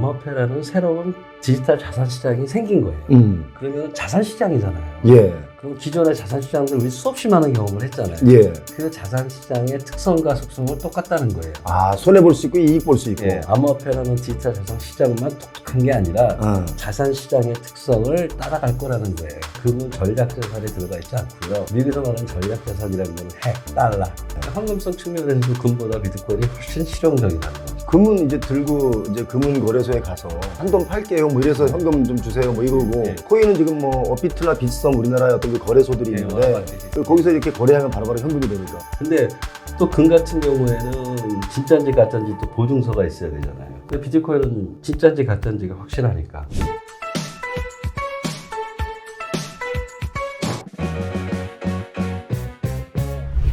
암호화폐라는 새로운 디지털 자산 시장이 생긴 거예요. 그러면 자산 시장이잖아요. 예. 그럼 기존의 자산 시장들 우리 수없이 많은 경험을 했잖아요. 예. 그 자산 시장의 특성과 속성은 똑같다는 거예요. 아, 손해 볼 수 있고 이익 볼 수 있고. 예, 암호화폐라는 디지털 자산 시장만 독특한 게 아니라 자산 시장의 특성을 따라갈 거라는 거예요. 금은 전략 자산에 들어가 있지 않고요. 미국에서 말하는 전략 자산이라는 건 핵, 달러. 황금성 측면에서도 금보다 비트코인이 훨씬 실용적이라는 거죠. 금은 이제 들고 이제 금은 거래소에 가서 한돈 팔게요 뭐 이래서 현금 좀 주세요 뭐 이러고 코인은 지금 뭐 업비트나 빗썸 우리나라의 어떤 그 거래소들이 있는데 거기서 이렇게 거래하면 바로바로 현금이 되니까. 근데 또 금 같은 경우에는 진짜인지 가짜인지 또 보증서가 있어야 되잖아요. 근데 비트코인은 진짜인지 가짜인지가 확실하니까.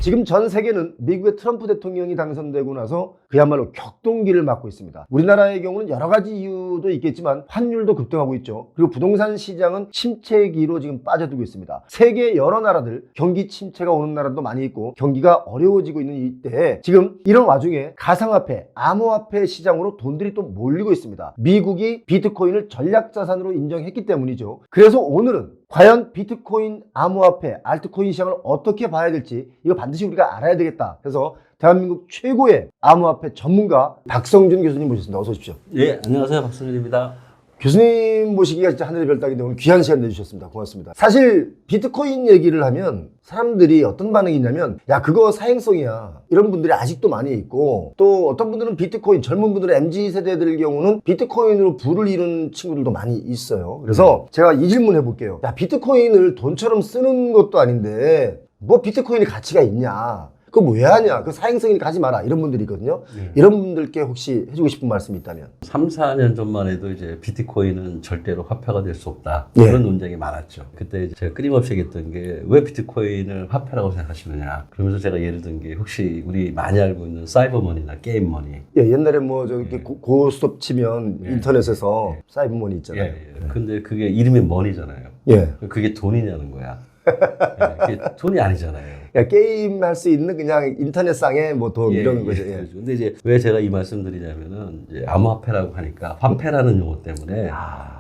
지금 전 세계는 미국의 트럼프 대통령이 당선되고 나서 그야말로 격동기를 맞고 있습니다. 우리나라의 경우는 여러 가지 이유도 있겠지만 환율도 급등하고 있죠. 그리고 부동산 시장은 침체기로 지금 빠져들고 있습니다. 세계 여러 나라들 경기 침체가 오는 나라도 많이 있고 경기가 어려워지고 있는 이때에 지금 이런 와중에 가상화폐, 암호화폐 시장으로 돈들이 또 몰리고 있습니다. 미국이 비트코인을 전략자산으로 인정했기 때문이죠. 그래서 오늘은 과연 비트코인, 암호화폐, 알트코인 시장을 어떻게 봐야 될지 이거 반드시 우리가 알아야 되겠다. 그래서 대한민국 최고의 암호화폐 전문가 박성준 교수님 모셨습니다. 어서 오십시오. 예, 안녕하세요. 박성준입니다. 교수님 모시기가 진짜 하늘의 별 따기인데 오늘 귀한 시간 내주셨습니다. 고맙습니다. 사실 비트코인 얘기를 하면 사람들이 어떤 반응이 있냐면 야 그거 사행성이야 이런 분들이 아직도 많이 있고 또 어떤 분들은 비트코인 젊은 분들은 MZ세대들 경우는 비트코인으로 부를 이룬 친구들도 많이 있어요. 그래서 제가 이 질문 해볼게요. 야 비트코인을 돈처럼 쓰는 것도 아닌데 뭐 비트코인이 가치가 있냐 그거 왜 하냐 그 사행성이니까 하지 마라 이런 분들이 있거든요. 이런 분들께 혹시 해주고 싶은 말씀이 있다면 3, 4년 전만 해도 이제 비트코인은 절대로 화폐가 될 수 없다. 예. 그런 논쟁이 많았죠. 그때 이제 제가 끊임없이 얘기했던 게 왜 비트코인을 화폐라고 생각하시느냐. 그러면서 제가 예를 든 게 혹시 우리 많이 알고 있는 사이버머니나 게임머니. 예, 옛날에 뭐 저기 고스톱 치면 인터넷에서 사이버머니 있잖아요. 예. 근데 그게 이름이 머니잖아요. 예. 그게 돈이냐는 거야. 예, 그게 돈이 아니잖아요. 게임 할 수 있는 그냥 인터넷상의 뭐 돈 이런 거죠. 예. 그렇죠. 근데 이제 왜 제가 이 말씀 드리냐면은 이제 암호화폐라고 하니까 화폐라는 용어 때문에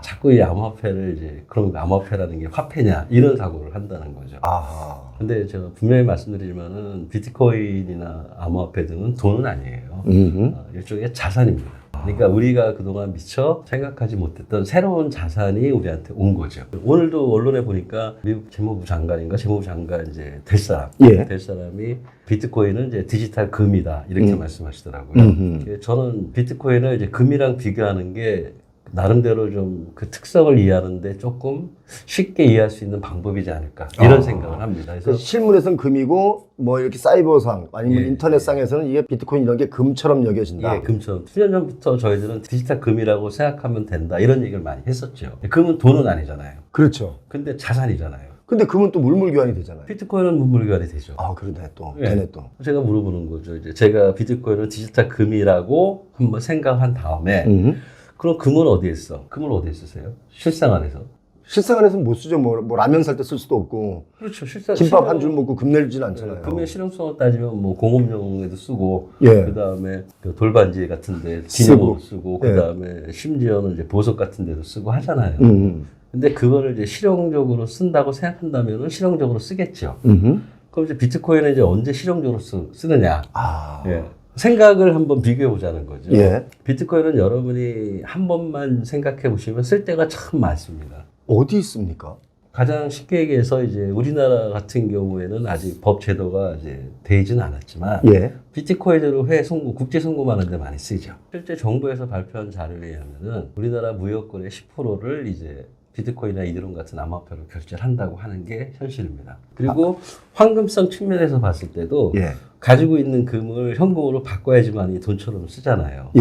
자꾸 이 암호화폐를 이제 그럼 암호화폐라는 게 화폐냐 이런 사고를 한다는 거죠. 근데 제가 분명히 말씀드리지만은 비트코인이나 암호화폐 등은 돈은 아니에요. 일종의 자산입니다. 그러니까 우리가 그동안 미처 생각하지 못했던 새로운 자산이 우리한테 온 거죠. 오늘도 언론에 보니까 미국 재무부 장관인가 재무부 장관 이제 될 사람, 될 사람이 비트코인은 이제 디지털 금이다 이렇게 말씀하시더라고요. 저는 비트코인을 이제 금이랑 비교하는 게 나름대로 좀 그 특성을 이해하는데 조금 쉽게 이해할 수 있는 방법이지 않을까 이런 생각을 합니다. 그래서 실물에서는 금이고 뭐 이렇게 사이버상 아니면 인터넷상에서는 이게 비트코인 이런 게 금처럼 여겨진다. 예, 금처럼. 수년 전부터 저희들은 디지털 금이라고 생각하면 된다 이런 얘기를 많이 했었죠. 금은 돈은 아니잖아요. 그렇죠. 근데 자산이잖아요. 근데 금은 또 물물 교환이 되잖아요. 비트코인은 물물 교환이 되죠. 그러네 또. 예. 되네 또. 제가 물어보는 거죠. 이제 제가 비트코인을 디지털 금이라고 한번 생각한 다음에 그럼 금은 어디에 써? 금을 어디에 쓰세요? 실생활에서? 실생활에서는 못 쓰죠. 뭐 라면 살 때 쓸 수도 없고. 그렇죠. 김밥 한 줄 먹고 금 내주진 않잖아요. 금의 실용성을 따지면 뭐 공업용에도 쓰고, 예. 그 다음에 그 돌반지 같은데 기념으로 쓰고, 그 다음에 심지어는 이제 보석 같은데도 쓰고 하잖아요. 근데 그거를 이제 실용적으로 쓴다고 생각한다면은 실용적으로 쓰겠죠. 그럼 이제 비트코인은 이제 언제 실용적으로 쓰느냐? 예. 생각을 한번 비교해 보자는 거죠. 예. 비트코인은 여러분이 한 번만 생각해 보시면 쓸 데가 참 많습니다. 어디 있습니까? 가장 쉽게 얘기해서 이제 우리나라 같은 경우에는 아직 법 제도가 이제 되지는 않았지만 비트코인으로 해외 송금, 국제 송금하는 데 많이 쓰죠. 실제 정부에서 발표한 자료에 의하면은 우리나라 무역권의 10%를 이제 비트코인이나 이더리움 같은 암호화폐로 결제를 한다고 하는 게 현실입니다. 그리고 황금성 측면에서 봤을 때도 가지고 있는 금을 현금으로 바꿔야지만 이 돈처럼 쓰잖아요.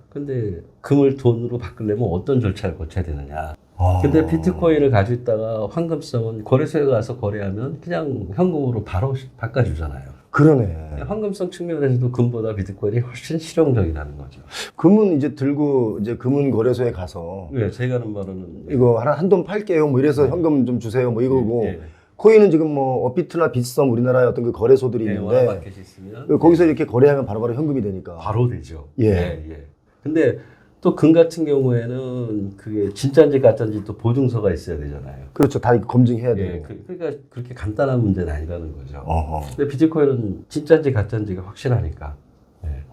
근데 금을 돈으로 바꾸려면 어떤 절차를 거쳐야 되느냐. 근데 비트코인을 가지고 있다가 황금성은 거래소에 가서 거래하면 그냥 현금으로 바로 바꿔주잖아요. 그러네. 황금성 측면에서도 금보다 비트코인이 훨씬 실용적이라는 거죠. 금은 이제 들고 이제 금은 거래소에 가서 제가 하는 말은 이거 한돈 팔게요 뭐 이래서 현금 좀 주세요 뭐 이거고 코인은 지금 뭐 업비트나 빗썸 우리나라의 어떤 그 거래소들이 있는데 마켓이 있으면 거기서 이렇게 거래하면 바로바로 현금이 되니까 바로 되죠. 예. 근데 또 금 같은 경우에는 그게 진짜인지 가짜인지 또 보증서가 있어야 되잖아요. 그렇죠. 다 검증해야 돼요. 예, 그러니까 그렇게 간단한 문제는 아니라는 거죠. 근데 비트코인은 진짜인지 가짜인지가 확실하니까 예.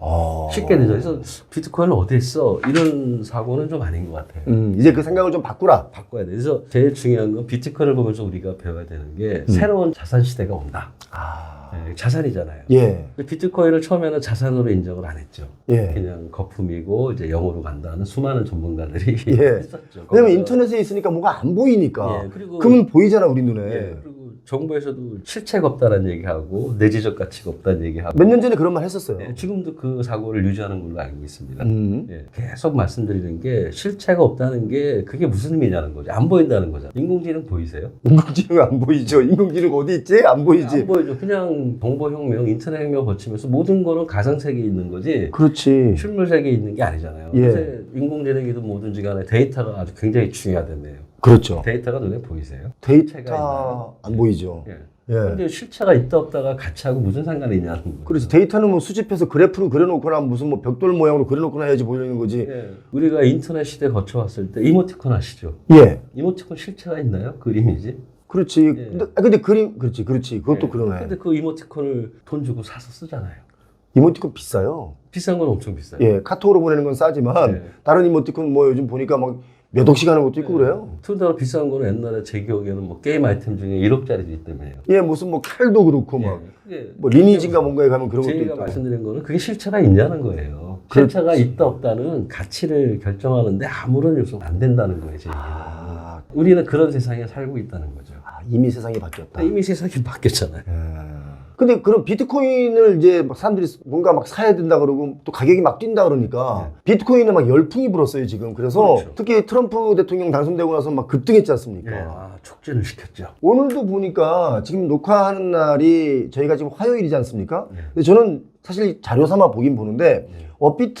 쉽게 되죠. 그래서 비트코인을 어디에 써? 이런 사고는 좀 아닌 것 같아요. 이제 그 생각을 좀 바꾸라. 바꿔야 돼. 그래서 제일 중요한 건 비트코인을 보면서 우리가 배워야 되는 게 새로운 자산 시대가 온다. 예, 자산이잖아요. 예. 비트코인을 처음에는 자산으로 인정을 안 했죠. 예. 그냥 거품이고 이제 영어로 간다는 수많은 전문가들이 예. 했었죠. 왜냐면 거기서 인터넷에 있으니까 뭐가 안 보이니까. 예, 그리고 그러면 보이잖아, 우리 눈에. 예, 그리고 정부에서도 실체가 없다는 얘기하고 내재적 가치가 없다는 얘기하고 몇 년 전에 그런 말 했었어요. 예, 지금도 그 사고를 유지하는 걸로 알고 있습니다. 음. 예, 계속 말씀드리는 게 실체가 없다는 게 그게 무슨 의미냐는 거죠. 안 보인다는 거잖아요. 인공지능 보이세요? 인공지능 안 보이죠? 인공지능 어디 있지? 안 보이지? 안 보이죠. 그냥 정보혁명, 인터넷혁명 거치면서 모든 거는 가상세계에 있는 거지 그렇지. 실물 세계에 있는 게 아니잖아요. 예. 요새 인공지능이든 뭐든지 간에 데이터가 아주 굉장히 중요하다네요. 그렇죠. 데이터가 눈에 보이세요? 데이터 안 보이죠. 예. 예. 근데 실체가 있다 없다가 가치하고 무슨 상관이 있냐는 거예요. 그래서 데이터는 뭐 수집해서 그래프로 그려놓거나 무슨 뭐 벽돌 모양으로 그려놓거나 해야지 보이는 거지. 예. 우리가 인터넷 시대 거쳐왔을 때 이모티콘 아시죠? 예. 이모티콘 실체가 있나요? 그림이지? 그렇지. 예. 근데 그림, 그렇지. 그것도 예. 그러네. 근데 그 이모티콘을 돈 주고 사서 쓰잖아요. 이모티콘 비싸요. 비싼 건 엄청 비싸요. 예. 카톡으로 보내는 건 싸지만 예. 다른 이모티콘 뭐 요즘 보니까 막 몇 억씩 하는 것도 있고 그래요. 투자로 비싼 거는 옛날에 제 기억에는 뭐 게임 아이템 중에 1억짜리도 있다며요. 예, 무슨 뭐 칼도 그렇고 막 그게 뭐 리니지인가 뭔가에 가면 그런 것도 제가 있다고. 말씀드린 거는 그게 실체가 있냐는 거예요. 그렇지. 실체가 있다 없다는 가치를 결정하는데 아무런 요소가 안 된다는 거예요. 제 얘기는. 우리는 그런 세상에 살고 있다는 거죠. 이미 세상이 바뀌었다. 이미 세상이 바뀌었잖아요. 근데 그럼 비트코인을 이제 막 사람들이 뭔가 막 사야 된다 그러고 또 가격이 막 뛴다 그러니까 비트코인에 막 열풍이 불었어요 지금. 그래서 그렇죠. 특히 트럼프 대통령 당선되고 나서 막 급등했지 않습니까? 아, 촉진을 시켰죠. 오늘도 보니까 지금 녹화하는 날이 저희가 지금 화요일이지 않습니까? 네. 근데 저는 사실 자료 삼아 보긴 보는데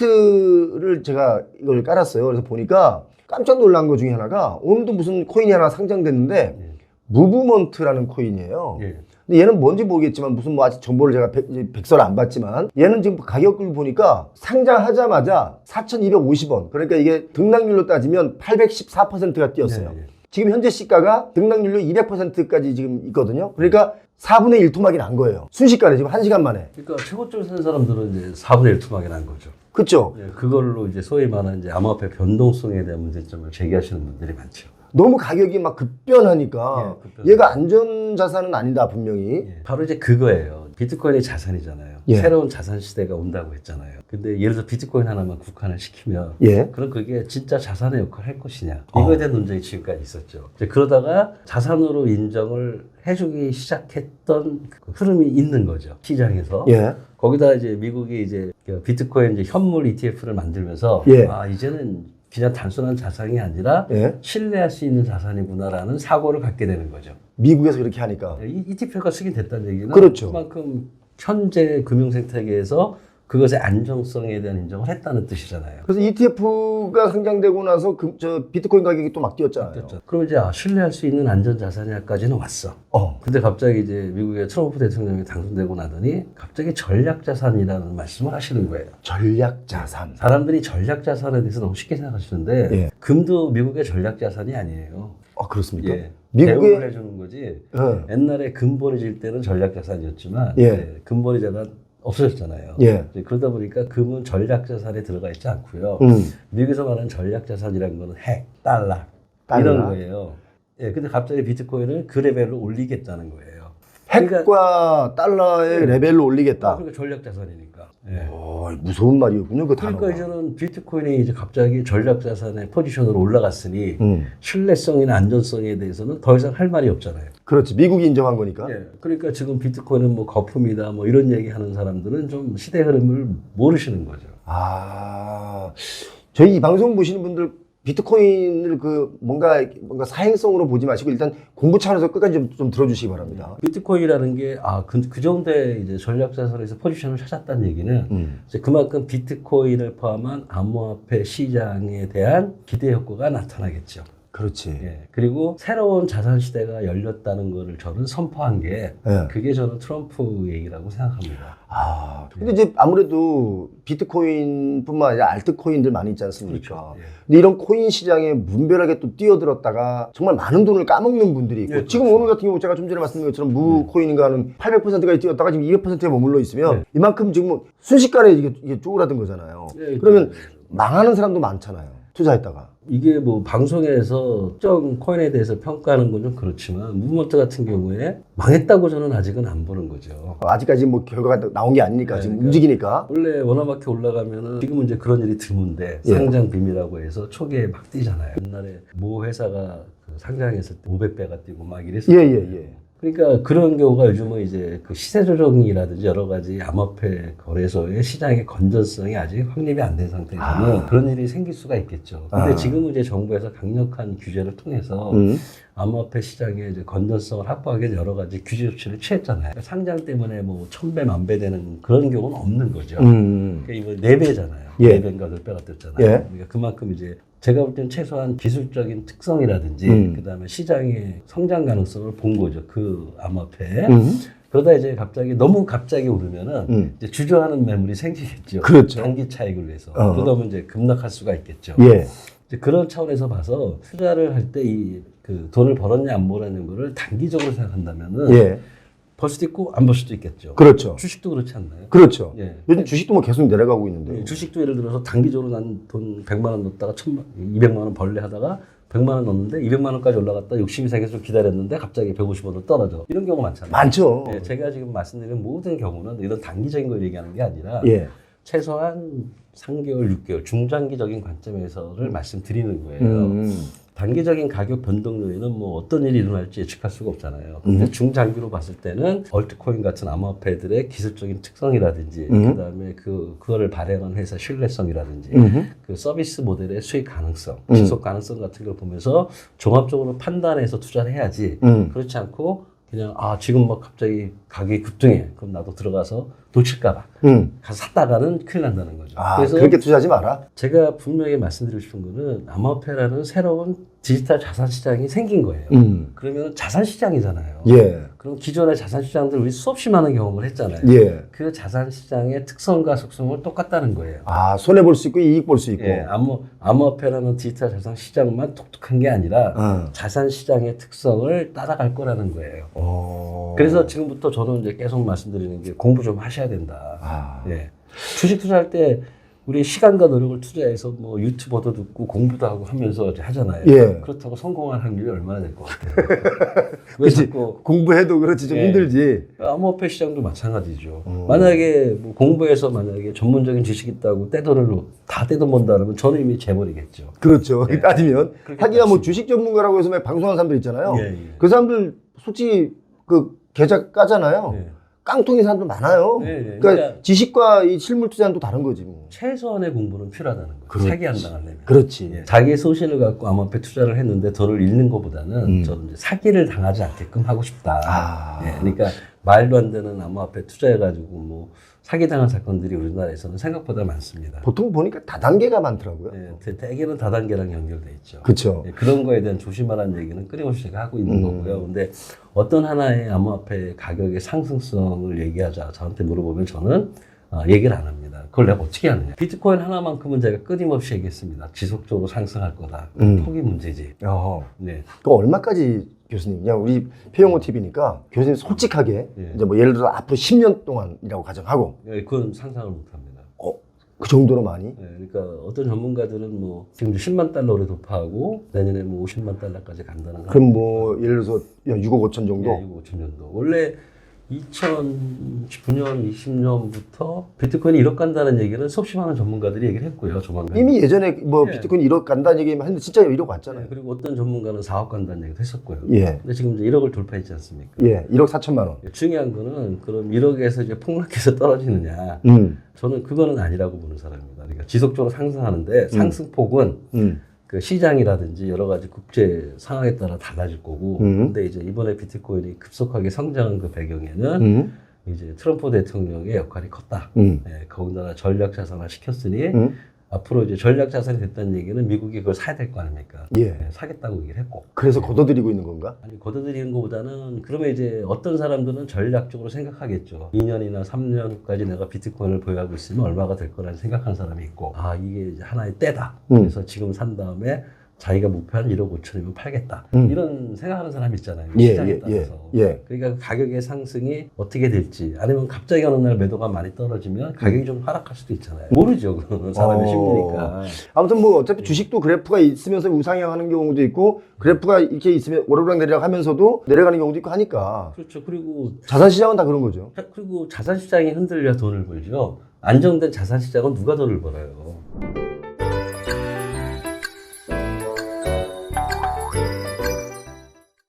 업비트를 제가 이걸 깔았어요. 그래서 보니까 깜짝 놀란 것 중에 하나가 오늘도 무슨 코인이 하나 상장됐는데 무브먼트라는 코인이에요. 예. 근데 얘는 뭔지 모르겠지만 무슨 뭐 아직 정보를 제가 백서를 안 봤지만 얘는 지금 가격을 보니까 상장하자마자 4,250원. 그러니까 이게 등락률로 따지면 814%가 뛰었어요. 예. 지금 현재 시가가 등락률로 200%까지 지금 있거든요. 그러니까 4분의 1 토막이 난 거예요. 순식간에 지금 1시간 만에. 그러니까 최고점 사는 사람들은 이제 4분의 1 투막이 난 거죠. 그렇죠? 예, 그걸로 이제 소위 말하는 이제 암호화폐 변동성에 대한 문제점을 제기하시는 분들이 많죠. 너무 가격이 막 급변하니까 예, 급변. 얘가 안전자산은 아니다 분명히. 예, 바로 이제 그거예요. 비트코인이 자산이잖아요. 예. 새로운 자산 시대가 온다고 했잖아요. 근데 예를 들어 비트코인 하나만 국한을 시키면 예. 그럼 그게 진짜 자산의 역할을 할 것이냐. 이거에 대한 논쟁이 지금까지 있었죠. 이제 그러다가 자산으로 인정을 해주기 시작했던 그 흐름이 있는 거죠. 시장에서. 예. 거기다 이제 미국이 이제 그 비트코인 이제 현물 ETF를 만들면서 예. 아, 이제는 그냥 단순한 자산이 아니라 예. 신뢰할 수 있는 자산이구나라는 사고를 갖게 되는 거죠. 미국에서 그렇게 하니까. 이 ETF가 쓰게 됐다는 얘기는 그렇죠. 그만큼 현재 금융생태계에서 그것의 안정성에 대한 인정을 했다는 뜻이잖아요. 그래서 ETF가 상장되고 나서 저 비트코인 가격이 또 막 뛰었잖아요. 그럼 이제 신뢰할 수 있는 안전자산에까지는 왔어. 근데 갑자기 이제 미국의 트럼프 대통령이 당선되고 나더니 갑자기 전략자산이라는 말씀을 하시는 거예요. 전략자산. 사람들이 전략자산에 대해서 너무 쉽게 생각하시는데 예. 금도 미국의 전략자산이 아니에요. 그렇습니까? 예. 미국의- 대우를 해주는 거지. 예. 옛날에 근본이 질 때는 전략자산이었지만 예. 이제 근본이자가 없어졌잖아요. 예. 이제 그러다 보니까 금은 전략자산에 들어가 있지 않고요. 미국에서 말하는 전략자산이라는 거는 핵, 달러 이런 거예요. 예, 근데 갑자기 비트코인을 그 레벨로 올리겠다는 거예요. 핵과 달러의 레벨로 올리겠다. 그러니까 전략자산이니까. 예. 무서운 말이었군요, 그 단어가. 그러니까 이제는 비트코인이 이제 갑자기 전략자산의 포지션으로 올라갔으니 신뢰성이나 안전성에 대해서는 더 이상 할 말이 없잖아요. 그렇지. 미국이 인정한 거니까. 예. 그러니까 지금 비트코인은 뭐 거품이다 뭐 이런 얘기 하는 사람들은 좀 시대 흐름을 모르시는 거죠. 저희 이 방송 보시는 분들 비트코인을 그 뭔가 사행성으로 보지 마시고 일단 공부 차원에서 끝까지 좀 들어주시기 바랍니다. 비트코인이라는 게 그 정도의 이제 전략자산에서 포지션을 찾았다는 얘기는 이제 그만큼 비트코인을 포함한 암호화폐 시장에 대한 기대 효과가 나타나겠죠. 그렇지. 예. 그리고 새로운 자산 시대가 열렸다는 거를 저는 선포한 게 예. 그게 저는 트럼프 얘기라고 생각합니다. 근데 이제 아무래도 비트코인뿐만 아니라 알트코인들 많이 있지 않습니까? 그렇죠. 예. 근데 이런 코인 시장에 문별하게 또 뛰어들었다가 정말 많은 돈을 까먹는 분들이 있고 예, 지금 그렇죠. 오늘 같은 경우 제가 좀 전에 말씀드린 것처럼 무코인인가는 800%까지 뛰었다가 지금 200%에 머물러 있으면 네. 이만큼 지금 순식간에 이게 쪼그라든 거잖아요. 예, 그러면 그- 망하는 사람도 많잖아요. 투자했다가. 이게 뭐 방송에서 특정 코인에 대해서 평가하는 건 좀 그렇지만 무브먼트 같은 경우에 망했다고 저는 아직은 안 보는 거죠. 아직까지 뭐 결과가 나온 게 아니니까 네, 지금 그러니까 움직이니까. 원래 워너마켓 올라가면은 지금은 이제 그런 일이 드문데 예. 상장 빔이라고 해서 초기에 막 뛰잖아요. 옛날에 모 회사가 그 상장했을 때 500배가 뛰고 막 이랬어요. 예. 그러니까 그런 경우가 요즘은 이제 그 시세 조정이라든지 여러 가지 암호화폐 거래소의 시장의 건전성이 아직 확립이 안 된 상태에서는 그런 일이 생길 수가 있겠죠. 근데 지금은 이제 정부에서 강력한 규제를 통해서 암호화폐 시장의 이제 건전성을 확보하기 위해 여러 가지 규제 조치를 취했잖아요. 그러니까 상장 때문에 뭐 1000배, 1000배 되는 그런 경우는 없는 거죠. 그러니까 이번 4배잖아요. 예. 4배인가 10배가 됐잖아요. 예. 그러니까 그만큼 이제 제가 볼 때는 최소한 기술적인 특성이라든지 그다음에 시장의 성장 가능성을 본 거죠. 그 암호화폐. 그러다 이제 갑자기 오르면은 이제 주저하는 매물이 생기겠죠. 그렇죠. 단기 차익을 위해서. 그러다 보면 이제 급락할 수가 있겠죠. 예. 이제 그런 차원에서 봐서 투자를 할 때 이 그 돈을 벌었냐 안 벌었냐는 거를 단기적으로 생각한다면은 예. 벌 수도 있고 안 벌 수도 있겠죠. 그렇죠. 주식도 그렇지 않나요? 그렇죠. 예. 요즘 주식도 뭐 계속 내려가고 있는데. 주식도 예를 들어서 단기적으로 난 돈 100만 원 넣었다가 200만 원 벌레 하다가 100만 원 넣었는데 200만 원까지 올라갔다 욕심이 생겨서 좀 기다렸는데 갑자기 150원으로 떨어져. 이런 경우 많잖아요. 많죠. 예, 제가 지금 말씀드린 모든 경우는 이런 단기적인 걸 얘기하는 게 아니라 예. 최소한 3개월, 6개월 중장기적인 관점에서를 말씀드리는 거예요. 단기적인 가격 변동 요인은 뭐 어떤 일이 일어날지 예측할 수가 없잖아요. 근데 중장기로 봤을 때는 얼트코인 같은 암호화폐들의 기술적인 특성이라든지 그다음에 그거를 발행한 회사 신뢰성이라든지 그 서비스 모델의 수익 가능성, 지속 가능성 같은 걸 보면서 종합적으로 판단해서 투자를 해야지. 그렇지 않고 그냥 지금 막 갑자기 가격이 급등해. 그럼 나도 들어가서 놓칠까봐 가서 샀다가는 큰일 난다는 거죠. 그래서 그렇게 투자하지 마라. 제가 분명히 말씀드리고 싶은 거는 암호화폐라는 새로운 디지털 자산 시장이 생긴 거예요. 그러면 자산 시장이잖아요. 예. 그럼 기존의 자산 시장들 우리 수없이 많은 경험을 했잖아요. 예. 그 자산 시장의 특성과 속성을 똑같다는 거예요. 손해 볼 수 있고 이익 볼 수 있고. 예, 암호화폐라는 디지털 자산 시장만 독특한 게 아니라 자산 시장의 특성을 따라갈 거라는 거예요. 그래서 지금부터 저는 이제 계속 말씀드리는 게 공부 좀 하셔야 된다. 예. 주식 투자할 때 우리 시간과 노력을 투자해서 뭐 유튜버도 듣고 공부도 하고 하면서 이제 하잖아요. 예. 그렇다고 성공할 확률이 얼마나 될 것 같아요? 왜 그치. 자꾸 공부해도 그렇지 좀 예. 힘들지. 암호화폐 시장도 마찬가지죠. 만약에 뭐 공부해서 만약에 전문적인 지식이 있다고 다 떼돈 번다 그러면 저는 이미 재벌이겠죠. 그렇죠. 예. 따지면 그렇게 하기야 뭐 따지면. 주식 전문가라고 해서 막 방송하는 사람들 있잖아요. 예, 예. 그 사람들 솔직히 그 계좌 까잖아요. 예. 깡통인 사람들 많아요. 네. 그러니까 지식과 이 실물 투자는 또 다른 거지 뭐. 최소한의 공부는 필요하다는 거예요. 그렇지. 사기 안 당하려면. 그렇지. 예. 자기의 소신을 갖고 암호화폐 투자를 했는데 돈을 잃는 것보다는 저는 이제 사기를 당하지 않게끔 하고 싶다. 예. 그러니까 말도 안 되는 암호화폐 투자해가지고 뭐 사기당한 사건들이 우리나라에서는 생각보다 많습니다. 보통 보니까 다단계가 많더라고요. 예, 대개는 다단계랑 연결돼 있죠. 그렇죠. 예, 그런 거에 대한 조심하라는 얘기는 끊임없이 제가 하고 있는 거고요. 근데 어떤 하나의 암호화폐 가격의 상승성을 얘기하자 저한테 물어보면 저는 얘기를 안 합니다. 그걸 내가 어떻게 하느냐. 비트코인 하나만큼은 제가 끊임없이 얘기했습니다. 지속적으로 상승할 거다. 폭이 문제지. 네. 그 얼마까지 교수님, 그냥 우리 표영호 TV니까 교수님 솔직하게 예. 이제 뭐 예를 들어 앞으로 10년 동안이라고 가정하고 예, 그건 상상을 못 합니다. 그 정도로 많이? 예, 그러니까 어떤 전문가들은 뭐 지금 10만 달러로 돌파하고 내년에 뭐 50만 달러까지 간다는 거. 그럼 뭐 예를 들어서 6억 5천 정도? 예, 5천년도. 원래 2019년, 20년부터 비트코인이 1억 간다는 얘기는 수없이 많은 전문가들이 얘기를 했고요. 조만간. 이미 예전에 뭐 예. 비트코인 1억 간다는 얘기만 했는데 진짜 1억 왔잖아요. 예, 그리고 어떤 전문가는 4억 간다는 얘기도 했었고요. 예. 근데 지금 이제 1억을 돌파했지 않습니까? 예, 1억 4천만 원. 중요한 거는 그럼 1억에서 이제 폭락해서 떨어지느냐. 저는 그거는 아니라고 보는 사람입니다. 그러니까 지속적으로 상승하는데 상승폭은 그 시장이라든지 여러 가지 국제 상황에 따라 달라질 거고. 근데 이제 이번에 비트코인이 급속하게 성장한 그 배경에는 이제 트럼프 대통령의 역할이 컸다. 예, 거기다가 전략 자산화 시켰으니 앞으로 이제 전략 자산이 됐다는 얘기는 미국이 그걸 사야 될 거 아닙니까? 예. 네, 사겠다고 얘기를 했고. 그래서 걷어들이고 있는 건가? 아니, 걷어들이는 것보다는 그러면 이제 어떤 사람들은 전략적으로 생각하겠죠. 2년이나 3년 후까지 내가 비트코인을 보유하고 있으면 얼마가 될 거라는 생각하는 사람이 있고, 아, 이게 이제 하나의 때다. 그래서 지금 산 다음에 자기가 목표한 1억 5천이면 팔겠다. 이런 생각하는 사람이 있잖아요. 예, 시장에 예, 따라서. 예. 그러니까 가격의 상승이 어떻게 될지, 아니면 갑자기 어느 날 매도가 많이 떨어지면 가격이 좀 하락할 수도 있잖아요. 모르죠. 그건 사람의 심리니까. 아무튼 뭐 어차피 주식도 그래프가 있으면서 우상향하는 경우도 있고 그래프가 이렇게 있으면 오르락 내리락 하면서도 내려가는 경우도 있고 하니까 그렇죠. 그리고 자산시장은 다 그런 거죠. 그리고 자산 시장이 흔들려야 돈을 벌죠. 안정된 자산 시장은 누가 돈을 벌어요?